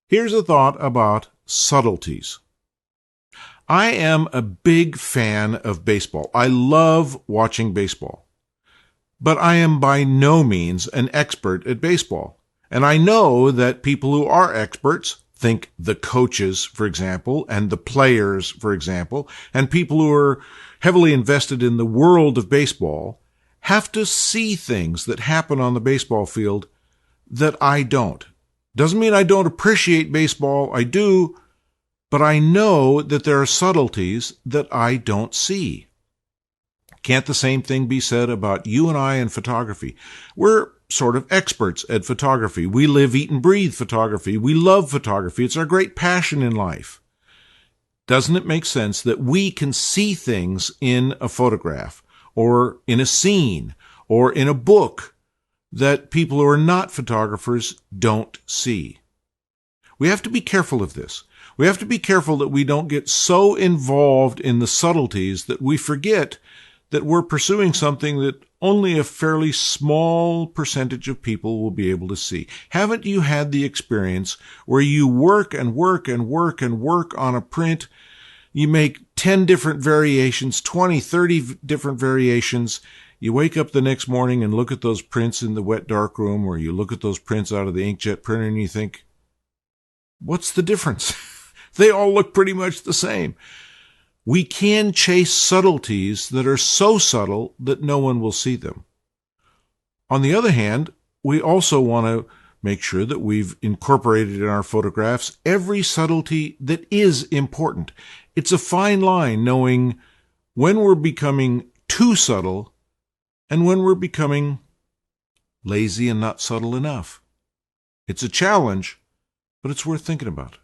Here's a thought about subtleties. I am a big fan of baseball. I love watching baseball. But I am by no means an expert at baseball. And I know that people who are experts, think the coaches, for example, and the players, for example, and people who are heavily invested in the world of baseball, have to see things that happen on the baseball field that I don't. Doesn't mean I don't appreciate baseball. I do. But I know that there are subtleties that I don't see. Can't the same thing be said about you and I in photography? We're sort of experts at photography. We live, eat, and breathe photography. We love photography. It's our great passion in life. Doesn't it make sense that we can see things in a photograph or in a scene or in a book that people who are not photographers don't see? We have to be careful of this. We have to be careful that we don't get so involved in the subtleties that we forget that we're pursuing something that only a fairly small percentage of people will be able to see. Haven't you had the experience where you work and work and work and work on a print? You make 10 different variations, 20, 30 different variations. You wake up the next morning and look at those prints in the wet dark room, or you look at those prints out of the inkjet printer and you think, what's the difference? They all look pretty much the same. We can chase subtleties that are so subtle that no one will see them. On the other hand, we also want to make sure that we've incorporated in our photographs every subtlety that is important. It's a fine line knowing when we're becoming too subtle and when we're becoming lazy and not subtle enough. It's a challenge, but it's worth thinking about.